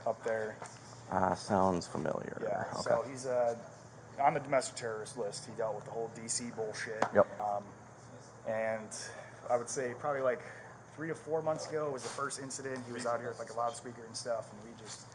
up there. Sounds familiar. Yeah, Okay. so he's on the domestic terrorist list. He dealt with the whole DC bullshit. Yep. And I would say probably like 3 to 4 months ago was the first incident. He was out here with like a loudspeaker and stuff, and we just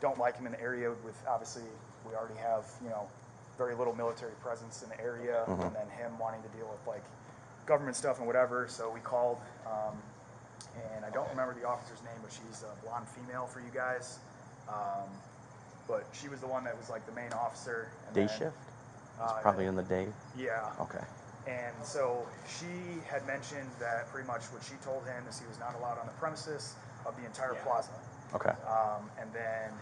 don't like him in the area. With obviously we already have very little military presence in the area, and then him wanting to deal with like government stuff and whatever. So we called, and I don't remember the officer's name, but she's a blonde female for you guys. But she was the one that was like the main officer. And Day shift? It's probably in the day? Yeah. Okay. And so she had mentioned that pretty much what she told him is he was not allowed on the premises of the entire plaza. Okay. And then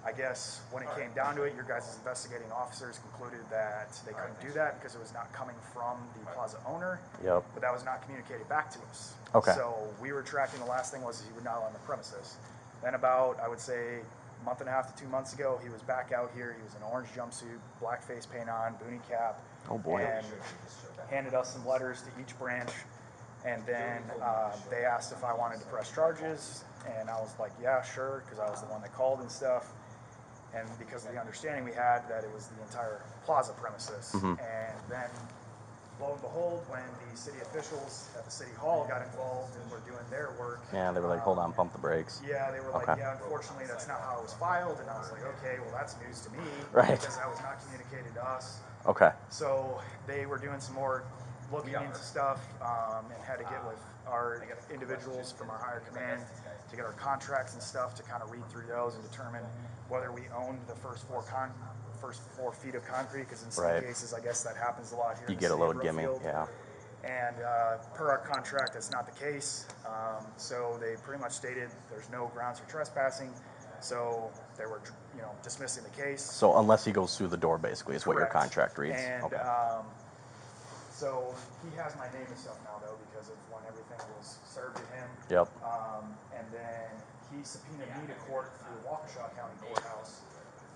I guess when it came down to it, your guys' investigating officers concluded that they couldn't do that because it was not coming from the plaza owner. Yep. But that was not communicated back to us. Okay. So we were tracking, the last thing was he was not on the premises. Then about, I would say, a month and a half to 2 months ago, he was back out here. He was in an orange jumpsuit, black face paint on, boonie cap. Oh boy. And handed us some letters to each branch. And then they asked if I wanted to press charges. And I was like, yeah, sure, because I was the one that called and stuff. And because of the understanding we had that it was the entire plaza premises. And then, lo and behold, when the city officials at the city hall got involved and were doing their work. Yeah, they were like, hold on, pump the brakes. Yeah, they were like, yeah, unfortunately, that's not how it was filed. And I was like, okay, well, that's news to me. Right. Because that was not communicated to us. Okay. So they were doing some more looking into stuff and had to get with our individuals from our higher command to get our contracts and stuff to kind of read through those and determine whether we owned the first 4 feet of concrete, because in some cases, I guess that happens a lot here. You get a little gimme, yeah. And per our contract, that's not the case. So they pretty much stated there's no grounds for trespassing. So they were, dismissing the case. So unless he goes through the door, basically, is what your contract reads. And so he has my name and stuff now, though, because of when everything was served to him. Yep. And then he subpoenaed me to court through Waukesha County Courthouse.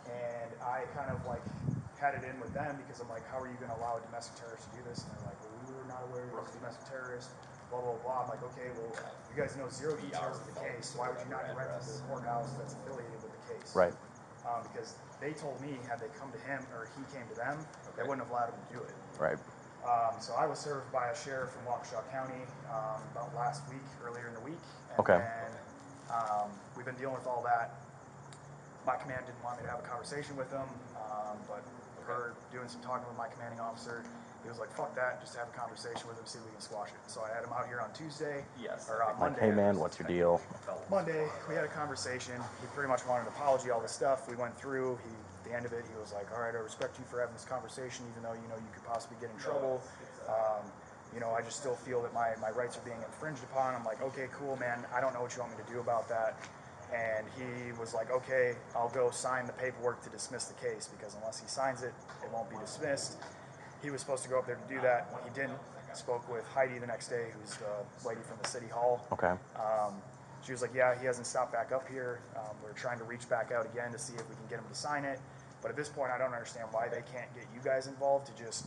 And I kind of like had it in with them because I'm like, how are you going to allow a domestic terrorist to do this? And they're like, well, we were not aware he was a domestic terrorist, blah, blah, blah. I'm like, okay, well, you guys know 0 details of the case. Why would you not direct him to the courthouse that's affiliated with the case? Right. Because they told me, had they come to him or he came to them, they wouldn't have allowed him to do it. Right. So I was served by a sheriff from Waukesha County about last week, earlier in the week. And then we've been dealing with all that. My command didn't want me to have a conversation with them, but her doing some talking with my commanding officer, he was like, fuck that, just have a conversation with him, see if we can squash it. So I had him out here on Tuesday, or Monday. Like, hey man, what's your deal? Monday, we had a conversation. He pretty much wanted an apology, all this stuff. We went through. At the end of it, he was like, all right, I respect you for having this conversation, even though, you could possibly get in trouble. I just still feel that my rights are being infringed upon. I'm like, okay, cool, man. I don't know what you want me to do about that. And he was like, okay, I'll go sign the paperwork to dismiss the case, because unless he signs it, it won't be dismissed. He was supposed to go up there to do that. He didn't. I spoke with Heidi the next day, who's the lady from the city hall. Okay. She was like, yeah, he hasn't stopped back up here. We're trying to reach back out again to see if we can get him to sign it. But at this point, I don't understand why they can't get you guys involved to just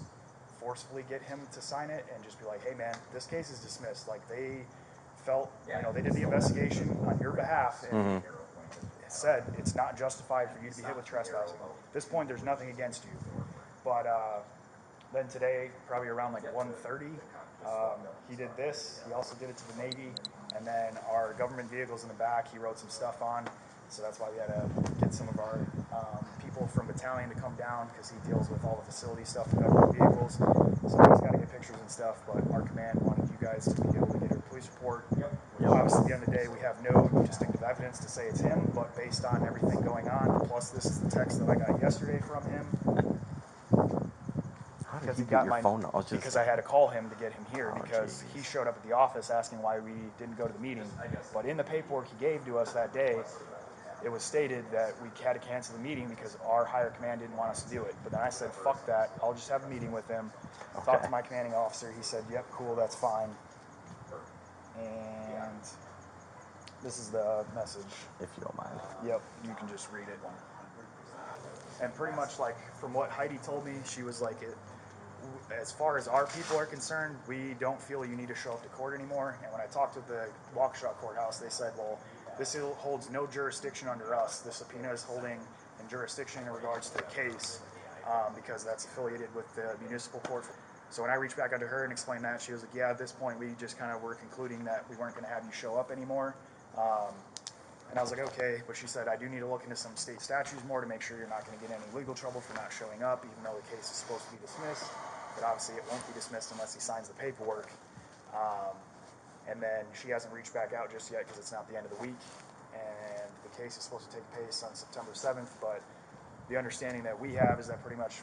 forcefully get him to sign it and just be like, hey, man, this case is dismissed. Like, they felt, they did the investigation on your behalf and it said it's not justified for you to be hit with trespassing. At this point, there's nothing against you. But then today, probably around like 1:30, he did this. He also did it to the Navy. And then our government vehicles in the back, he wrote some stuff on. So that's why we had to get some of our people from battalion to come down, because he deals with all the facility stuff with government vehicles. So he's got to get pictures and stuff. But our command wanted you guys to be able to get a police report. Obviously, at the end of the day, we have no distinctive evidence to say it's him. But based on everything going on, plus this is the text that I got yesterday from him. Because he got my phone. Because I had to call him to get him here, because he showed up at the office asking why we didn't go to the meeting. But in the paperwork he gave to us that day, it was stated that we had to cancel the meeting because our higher command didn't want us to do it. But then I said, fuck that. I'll just have a meeting with him. Talked to my commanding officer. He said, yep, cool, that's fine. And this is the message. If you don't mind. Yep, you can just read it. And pretty much, like, from what Heidi told me, she was like, as far as our people are concerned, we don't feel you need to show up to court anymore. And when I talked with the Waukesha courthouse, they said, well, this holds no jurisdiction under us. The subpoena is holding in jurisdiction in regards to the case because that's affiliated with the municipal court. So when I reached back out to her and explained that, she was like, yeah, at this point we just kind of were concluding that we weren't going to have you show up anymore. And I was like, okay, but she said, I do need to look into some state statutes more to make sure you're not going to get any legal trouble for not showing up, even though the case is supposed to be dismissed. But obviously it won't be dismissed unless he signs the paperwork. And then she hasn't reached back out just yet because it's not the end of the week. And the case is supposed to take place on September 7th. But the understanding that we have is that pretty much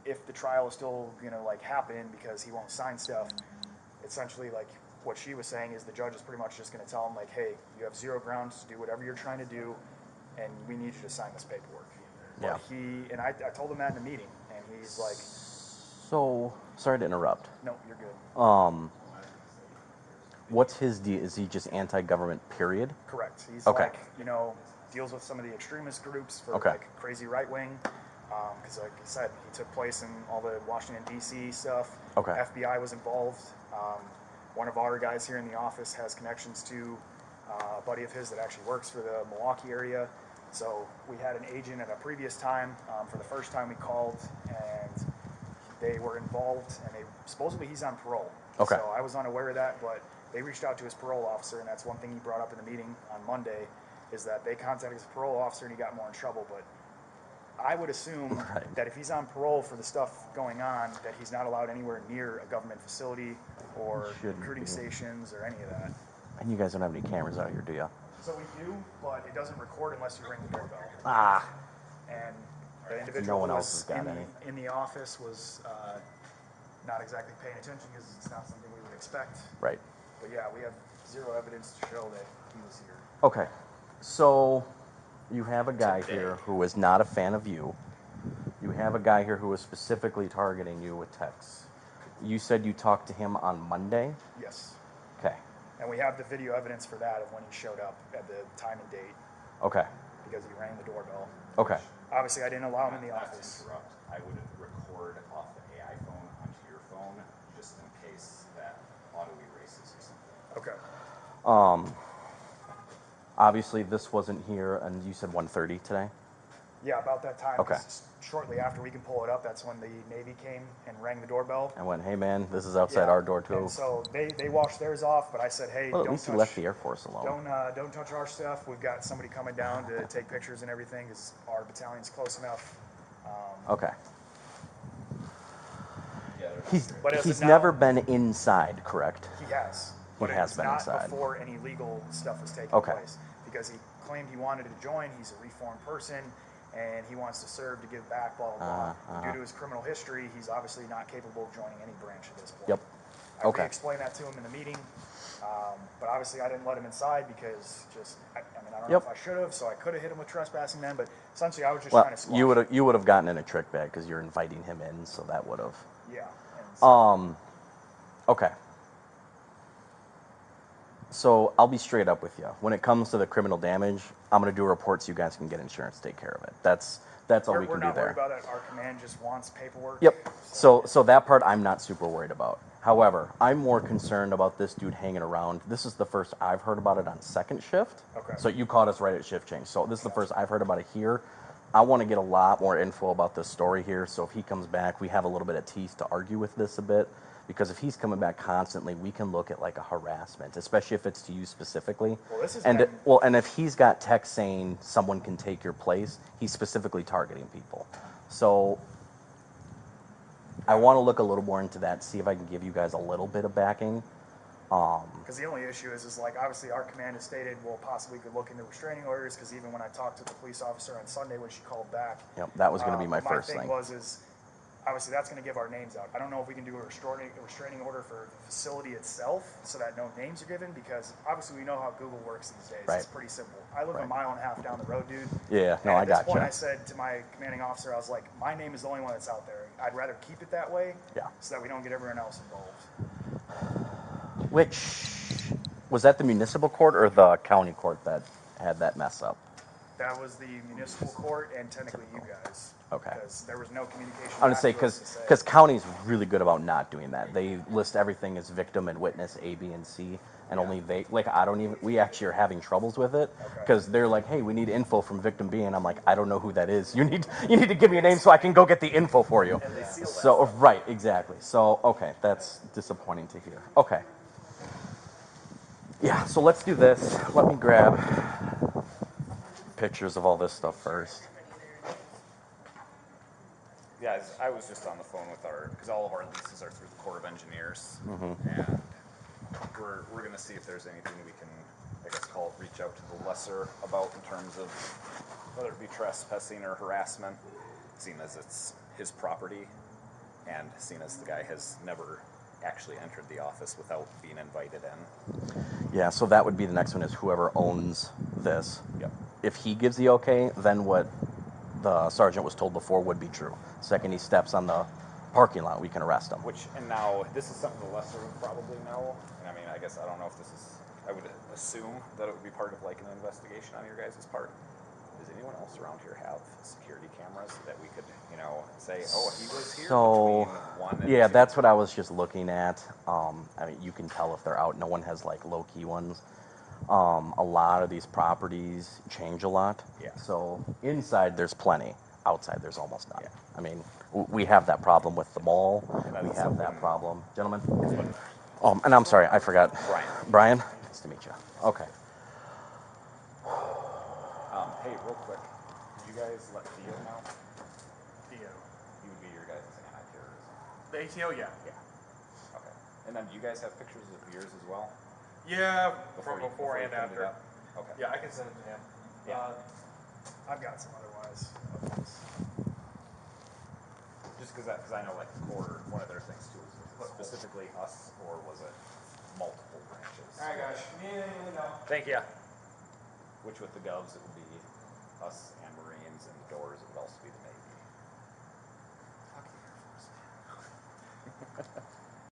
if the trial is still going to like happen because he won't sign stuff, essentially like what she was saying is the judge is pretty much just going to tell him like, hey, you have zero grounds to do whatever you're trying to do, and we need you to sign this paperwork. Yeah. But I told him that in the meeting, and he's like, So, sorry to interrupt. no, you're good. What's his deal? Is he just anti-government, period? Correct. He's Okay. like, deals with some of the extremist groups for Okay. like crazy right wing. Because like I said, he took place in all the Washington, D.C. stuff. Okay. FBI was involved. One of our guys here in the office has connections to a buddy of his that actually works for the Milwaukee area. So we had an agent at a previous time. For the first time we called, and they were involved, and supposedly he's on parole. Okay. So I was unaware of that, but they reached out to his parole officer, and that's one thing he brought up in the meeting on Monday, is that they contacted his parole officer and he got more in trouble. But I would assume Right. that if he's on parole for the stuff going on, that he's not allowed anywhere near a government facility or Shouldn't recruiting be. stations or any of that. And you guys don't have any cameras out here, do you? So we do, but it doesn't record unless you ring the doorbell. Ah. And the individual No one who else was has got any. in the office was not exactly paying attention because it's not something we would expect. Right. But yeah, we have zero evidence to show that he was here. Okay. So, you have a guy here who is not a fan of you. You have a guy here who is specifically targeting you with texts. You said you talked to him on Monday? Yes. Okay. And we have the video evidence for that of when he showed up at the time and date Okay. because he rang the doorbell. Okay. Obviously, I didn't allow him in the office. Interrupt. I would record off the AI phone onto your phone just in case that auto erases or something. Okay. Obviously, this wasn't here, and you said 1:30 today? Yeah, about that time. Okay. 'Cause shortly after we can pull it up, that's when the Navy came and rang the doorbell. I went, hey man, this is outside Yeah, our door too. And so they washed theirs off, but I said, hey, Well, at don't least touch. he left the Air Force alone. Don't touch our stuff. We've got somebody coming down to take pictures and everything because our battalion's close enough. Okay. Yeah, they're He's But as he's of now- never been inside, correct? He has. He But has it's been not inside. before any legal stuff was taking Okay. place because he claimed he wanted to join. He's a reformed person and he wants to serve to give back, blah, blah, blah. Due to his criminal history, he's obviously not capable of joining any branch at this point. Yep. I Okay. explained that to him in the meeting, but obviously I didn't let him inside because I don't know Yep. if I should have, so I could have hit him with trespassing then, but essentially I was just Well, trying to squash you would have gotten in a trick bag because you're inviting him in, so that would have. Yeah. And so, Okay. So I'll be straight up with you. When it comes to the criminal damage, I'm gonna do reports. So you guys can get insurance to take care of it. That's all we we're can do not worried there. about that. Our command just wants paperwork. Yep. So that part I'm not super worried about. However, I'm more concerned about this dude hanging around. This is the first I've heard about it on second shift. Okay. So you caught us right at shift change. So this is the first I've heard about it here. I want to get a lot more info about this story here. So if he comes back, we have a little bit of teeth to argue with this a bit. Because if he's coming back constantly, we can look at like a harassment, especially if it's to you specifically. Well, this has and been- and if he's got text saying someone can take your place, he's specifically targeting people. So I want to look a little more into that, see if I can give you guys a little bit of backing. Because the only issue is like obviously our command has stated we'll possibly could look into restraining orders. Because even when I talked to the police officer on Sunday when she called back, Yep, that was going to be my my first thing thing. was obviously that's going to give our names out. I don't know if we can do a restraining order for the facility itself so that no names are given. Because obviously we know how Google works these days. Right. It's pretty simple. I live a Right. mile and a half down the road, dude. Yeah, no, And I at this got point, you. I said to my commanding officer, I was like, my name is the only one that's out there. I'd rather keep it that way, Yeah. so that we don't get everyone else involved. Which was that the municipal court or the county court that had that mess up? That was the municipal court and technically you guys. Okay. Because there was no communication. I'm gonna say back to us to because county's really good about not doing that. They list everything as victim and witness A, B, and C. and Yeah. only they, like, I don't even, we actually are having troubles with it, Okay. because they're like, hey, we need info from victim B, and I'm like, I don't know who that is. You need to give me a name so I can go get the info for you. And they seal that So, stuff. right, exactly. So, okay, that's disappointing to hear. Okay. Yeah, so let's do this. Let me grab pictures of all this stuff first. Yeah, I was just on the phone with because all of our leases are through the Corps of Engineers, and we're going to see if there's anything we can, I guess, reach out to the lesser about in terms of whether it be trespassing or harassment, seeing as it's his property, and seeing as the guy has never actually entered the office without being invited in. Yeah, so that would be the next one, is whoever owns this. Yep. If he gives the okay, then what the sergeant was told before would be true. Second he steps on the parking lot, we can arrest him. And now, this is something the lesser would probably know, and I mean, I guess I don't know if this is, I would assume that it would be part of like an investigation on your guys' part. Does anyone else around here have security cameras that we could, say, oh, he was here So, between 1 and yeah, 2? that's what I was just looking at. I mean, you can tell if they're out. No one has like low-key ones. A lot of these properties change a lot. Yeah. So inside there's plenty. Outside there's almost none. Yeah. I mean, we have that problem with the mall. And that We is have that something- problem. Gentlemen? And I'm sorry, I forgot. Brian. Brian? Nice to meet you. Okay. Hey, real quick, did you guys let Theo know? Theo. He would be your guys' anti-terrorism. The ATO, yeah. Yeah. Okay. And then do you guys have pictures of yours as well? Yeah, Before before you and cleaned it after. up? Okay. Yeah, I can send it to him. Yeah. I've got some otherwise. Just because I know, like, the Corps, one of their things too is was it specifically us, or was it multiple branches? All right, guys. Yeah, no. Thank you. Which with the Govs, it would be us and